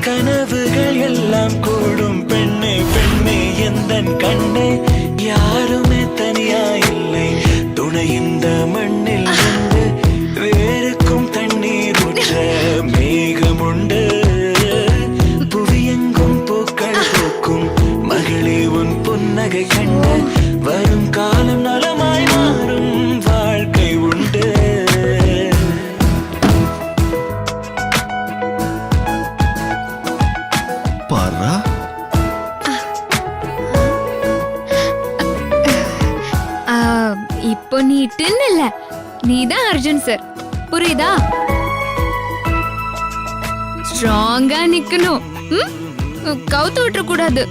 கனவுகள் எல்லாம் கூடும் பெண்ணே பெண்ணே எந்தன் கண்ணே யாருமே தனியா இல்லை துணை இந்த மண்ணில் உண்டு வேருக்கும் தண்ணீர் ஊற்ற மேகம் உண்டு புவியெங்கும் பூக்கள் பூக்கும் மகளே உன் புன்னகை கண்ட வரும் காலம் நலமாய் மாறும் வாழ்க்கை உண்டு. பாரா இப்போ நீ டின் இல்ல, நீதான் அர்ஜுன் சார், புரியுதா? ஸ்ட்ராங்கா நிக்கணும், கவுத்து விட்டுற கூடாது.